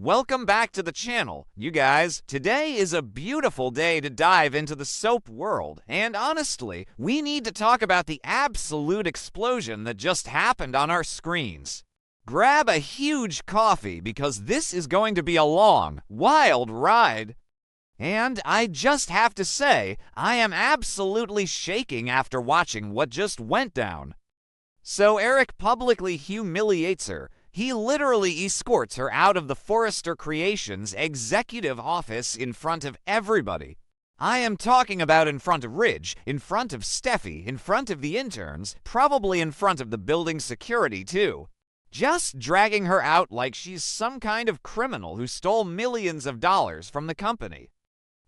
Welcome back to the channel, you guys. Today is a beautiful day to dive into the soap world, and honestly, we need to talk about the absolute explosion that just happened on our screens. Grab a huge coffee because this is going to be a long, wild ride. And I just have to say, I am absolutely shaking after watching what just went down. So Eric publicly humiliates her. He literally escorts her out of the Forrester Creations executive office in front of everybody. I am talking about in front of Ridge, in front of Steffy, in front of the interns, probably in front of the building security too. Just dragging her out like she's some kind of criminal who stole millions of dollars from the company.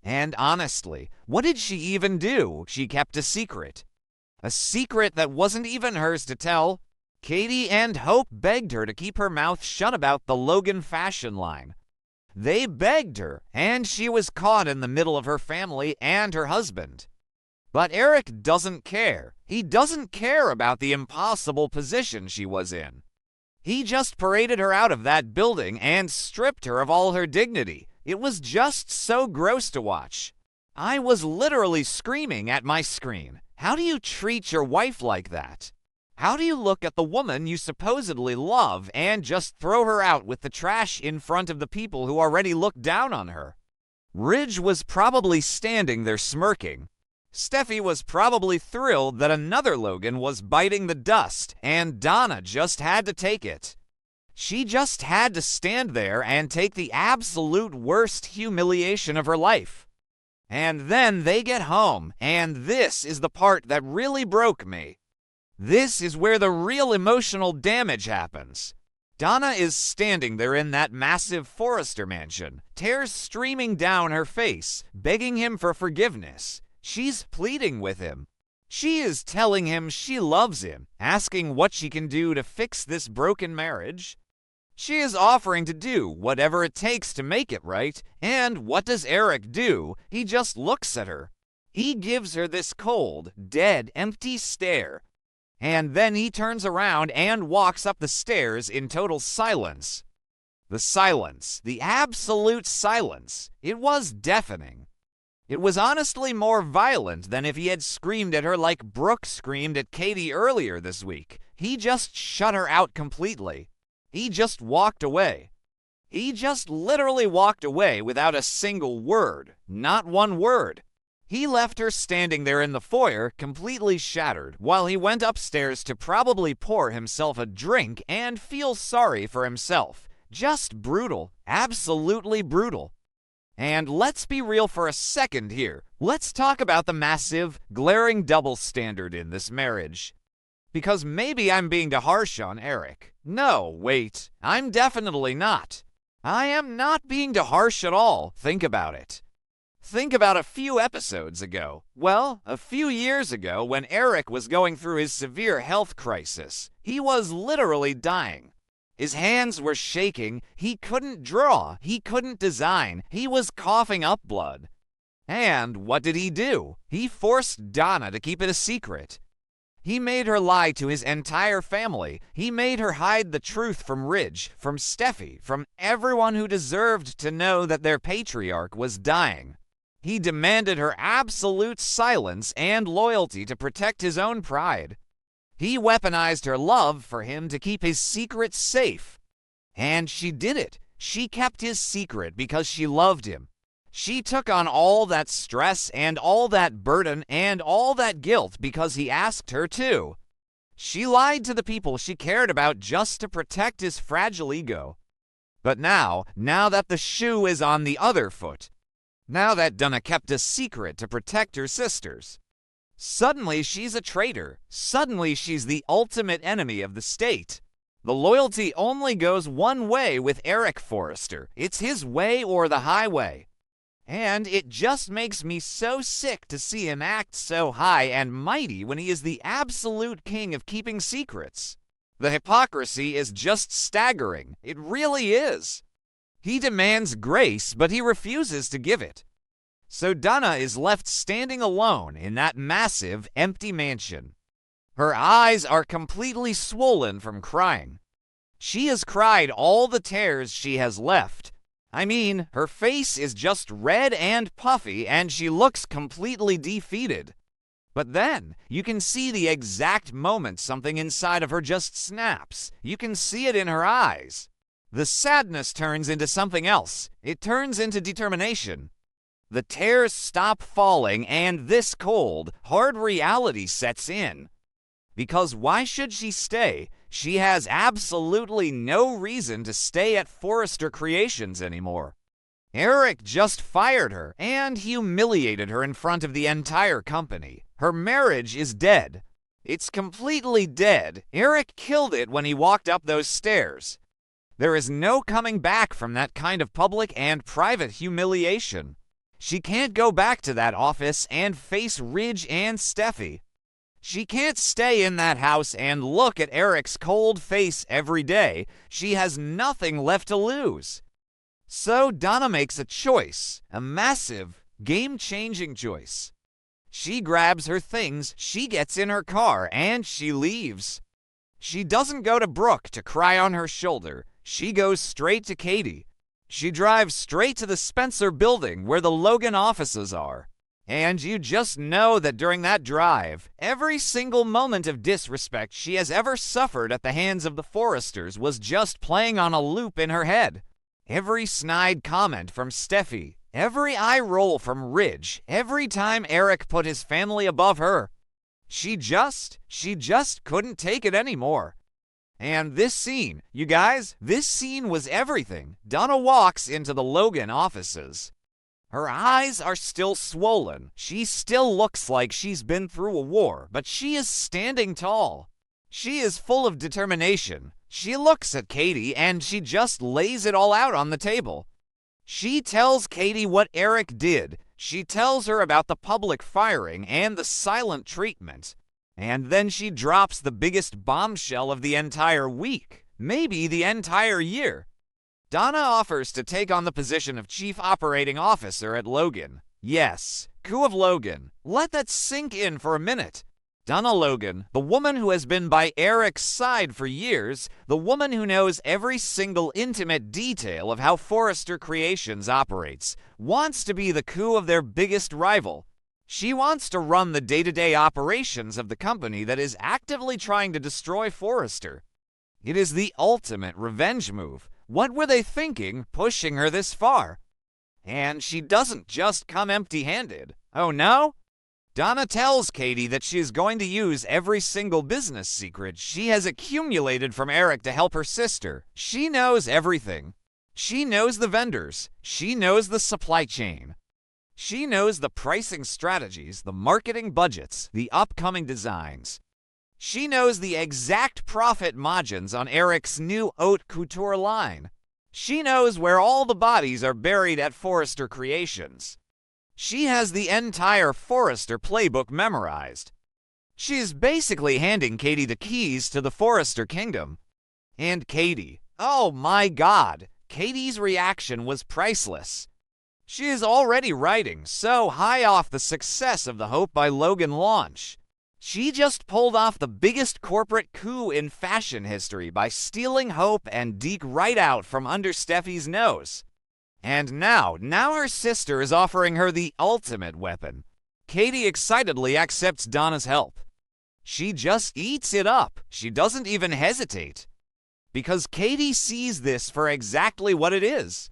And honestly, what did she even do? She kept a secret. A secret that wasn't even hers to tell. Katie and Hope begged her to keep her mouth shut about the Logan fashion line. They begged her, and she was caught in the middle of her family and her husband. But Eric doesn't care. He doesn't care about the impossible position she was in. He just paraded her out of that building and stripped her of all her dignity. It was just so gross to watch. I was literally screaming at my screen. How do you treat your wife like that? How do you look at the woman you supposedly love and just throw her out with the trash in front of the people who already look down on her? Ridge was probably standing there smirking. Steffy was probably thrilled that another Logan was biting the dust, and Donna just had to take it. She just had to stand there and take the absolute worst humiliation of her life. And then they get home, and this is the part that really broke me. This is where the real emotional damage happens. Donna is standing there in that massive Forrester mansion, tears streaming down her face, begging him for forgiveness. She's pleading with him. She is telling him she loves him, asking what she can do to fix this broken marriage. She is offering to do whatever it takes to make it right, and what does Eric do? He just looks at her. He gives her this cold, dead, empty stare. And then he turns around and walks up the stairs in total silence. The silence, the absolute silence, it was deafening. It was honestly more violent than if he had screamed at her like Brooke screamed at Katie earlier this week. He just shut her out completely. He just walked away. He just literally walked away without a single word, not one word. He left her standing there in the foyer, completely shattered, while he went upstairs to probably pour himself a drink and feel sorry for himself. Just brutal, absolutely brutal. And let's be real for a second here. Let's talk about the massive, glaring double standard in this marriage. Because maybe I'm being too harsh on Eric. No, wait, I'm definitely not. I am not being too harsh at all. Think about it. Think about a few episodes ago. Well, a few years ago when Eric was going through his severe health crisis. He was literally dying. His hands were shaking. He couldn't draw. He couldn't design. He was coughing up blood. And what did he do? He forced Donna to keep it a secret. He made her lie to his entire family. He made her hide the truth from Ridge, from Steffy, from everyone who deserved to know that their patriarch was dying. He demanded her absolute silence and loyalty to protect his own pride. He weaponized her love for him to keep his secret safe. And she did it. She kept his secret because she loved him. She took on all that stress and all that burden and all that guilt because he asked her to. She lied to the people she cared about just to protect his fragile ego. But now that the shoe is on the other foot, now that Donna kept a secret to protect her sisters, suddenly she's a traitor. Suddenly she's the ultimate enemy of the state. The loyalty only goes one way with Eric Forrester. It's his way or the highway. And it just makes me so sick to see him act so high and mighty when he is the absolute king of keeping secrets. The hypocrisy is just staggering. It really is. He demands grace, but he refuses to give it. So Donna is left standing alone in that massive, empty mansion. Her eyes are completely swollen from crying. She has cried all the tears she has left, I mean, her face is just red and puffy, and she looks completely defeated. But then, you can see the exact moment something inside of her just snaps. You can see it in her eyes. The sadness turns into something else. It turns into determination. The tears stop falling, and this cold, hard reality sets in. Because why should she stay? She has absolutely no reason to stay at Forrester Creations anymore. Eric just fired her and humiliated her in front of the entire company. Her marriage is dead. It's completely dead. Eric killed it when he walked up those stairs. There is no coming back from that kind of public and private humiliation. She can't go back to that office and face Ridge and Steffy. She can't stay in that house and look at Eric's cold face every day. She has nothing left to lose. So Donna makes a choice, a massive, game-changing choice. She grabs her things, she gets in her car, and she leaves. She doesn't go to Brooke to cry on her shoulder. She goes straight to Katie. She drives straight to the Spencer building where the Logan offices are. And you just know that during that drive, every single moment of disrespect she has ever suffered at the hands of the Forresters was just playing on a loop in her head. Every snide comment from Steffy, every eye roll from Ridge, every time Eric put his family above her. She just couldn't take it anymore. And this scene, you guys, this scene was everything. Donna walks into the Logan offices. Her eyes are still swollen. She still looks like she's been through a war, but she is standing tall. She is full of determination. She looks at Katie and she just lays it all out on the table. She tells Katie what Eric did. She tells her about the public firing and the silent treatment. And then she drops the biggest bombshell of the entire week, maybe the entire year. Donna offers to take on the position of Chief Operating Officer at Logan. Yes, coup of Logan. Let that sink in for a minute. Donna Logan, the woman who has been by Eric's side for years, the woman who knows every single intimate detail of how Forrester Creations operates, wants to be the coup of their biggest rival. She wants to run the day-to-day operations of the company that is actively trying to destroy Forrester. It is the ultimate revenge move. What were they thinking, pushing her this far? And she doesn't just come empty-handed. Oh no? Donna tells Katie that she is going to use every single business secret she has accumulated from Eric to help her sister. She knows everything. She knows the vendors. She knows the supply chain. She knows the pricing strategies, the marketing budgets, the upcoming designs. She knows the exact profit margins on Eric's new haute couture line. She knows where all the bodies are buried at Forrester Creations. She has the entire Forrester playbook memorized. She is basically handing Katie the keys to the Forrester kingdom. And Katie, oh my God, Katie's reaction was priceless. She is already riding so high off the success of the Hope by Logan launch. She just pulled off the biggest corporate coup in fashion history by stealing Hope and Deke right out from under Steffy's nose. And now her sister is offering her the ultimate weapon. Katie excitedly accepts Donna's help. She just eats it up. She doesn't even hesitate. Because Katie sees this for exactly what it is.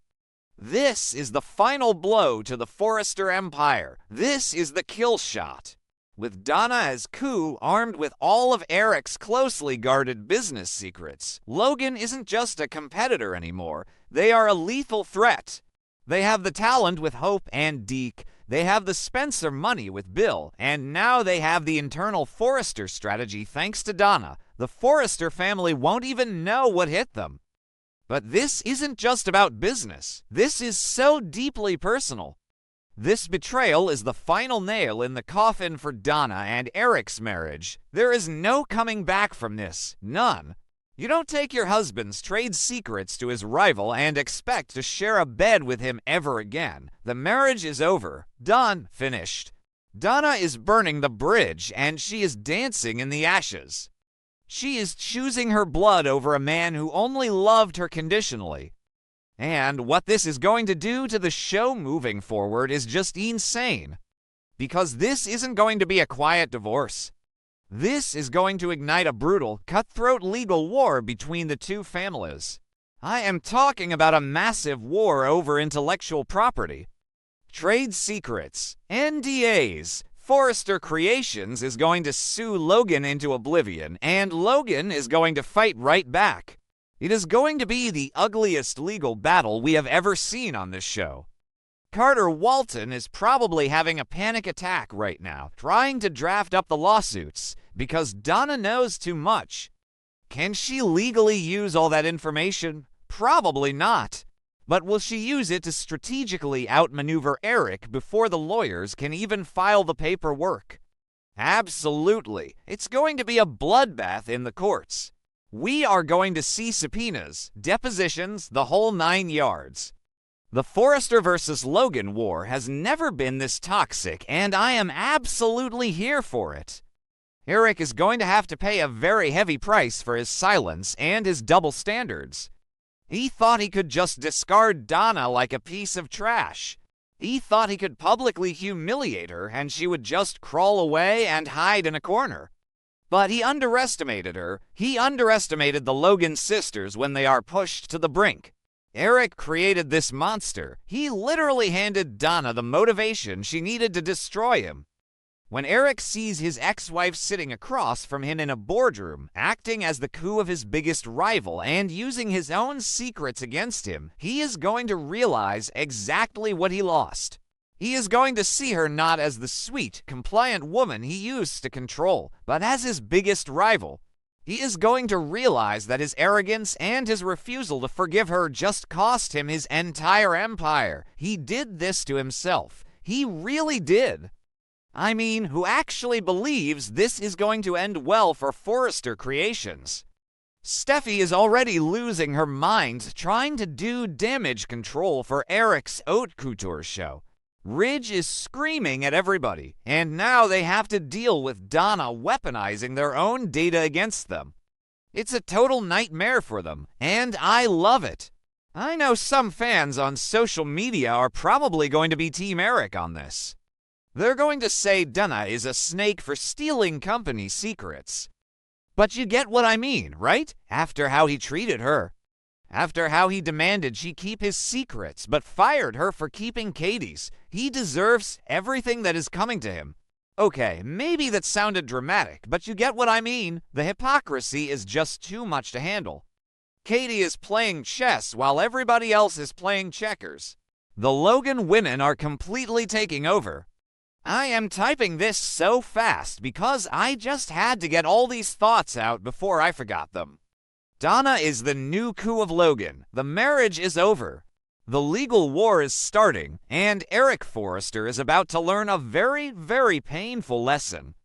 This is the final blow to the Forrester empire. This is the kill shot. With Donna as coup armed with all of Eric's closely guarded business secrets, Logan isn't just a competitor anymore. They are a lethal threat. They have the talent with Hope and Deke. They have the Spencer money with Bill. And now they have the internal Forrester strategy thanks to Donna. The Forrester family won't even know what hit them. But this isn't just about business. This is so deeply personal. This betrayal is the final nail in the coffin for Donna and Eric's marriage. There is no coming back from this. None. You don't take your husband's trade secrets to his rival and expect to share a bed with him ever again. The marriage is over. Done. Finished. Donna is burning the bridge and she is dancing in the ashes. She is choosing her blood over a man who only loved her conditionally. And what this is going to do to the show moving forward is just insane. Because this isn't going to be a quiet divorce. This is going to ignite a brutal, cutthroat legal war between the two families. I am talking about a massive war over intellectual property. Trade secrets, NDAs. Forrester Creations is going to sue Logan into oblivion, and Logan is going to fight right back. It is going to be the ugliest legal battle we have ever seen on this show. Carter Walton is probably having a panic attack right now, trying to draft up the lawsuits, because Donna knows too much. Can she legally use all that information? Probably not. But will she use it to strategically outmaneuver Eric before the lawyers can even file the paperwork? Absolutely. It's going to be a bloodbath in the courts. We are going to see subpoenas, depositions, the whole 9 yards. The Forrester versus Logan war has never been this toxic, and I am absolutely here for it. Eric is going to have to pay a very heavy price for his silence and his double standards. He thought he could just discard Donna like a piece of trash. He thought he could publicly humiliate her and she would just crawl away and hide in a corner. But he underestimated her. He underestimated the Logan sisters when they are pushed to the brink. Eric created this monster. He literally handed Donna the motivation she needed to destroy him. When Eric sees his ex-wife sitting across from him in a boardroom, acting as the coup of his biggest rival and using his own secrets against him, he is going to realize exactly what he lost. He is going to see her not as the sweet, compliant woman he used to control, but as his biggest rival. He is going to realize that his arrogance and his refusal to forgive her just cost him his entire empire. He did this to himself. He really did. I mean, who actually believes this is going to end well for Forrester Creations? Steffy is already losing her mind trying to do damage control for Eric's haute couture show. Ridge is screaming at everybody, and now they have to deal with Donna weaponizing their own data against them. It's a total nightmare for them, and I love it. I know some fans on social media are probably going to be Team Eric on this. They're going to say Donna is a snake for stealing company secrets. But you get what I mean, right? After how he treated her. After how he demanded she keep his secrets, but fired her for keeping Katie's. He deserves everything that is coming to him. Okay, maybe that sounded dramatic, but you get what I mean. The hypocrisy is just too much to handle. Katie is playing chess while everybody else is playing checkers. The Logan women are completely taking over. I am typing this so fast because I just had to get all these thoughts out before I forgot them. Donna is the new coup of Logan. The marriage is over. The legal war is starting, and Eric Forrester is about to learn a very, very painful lesson.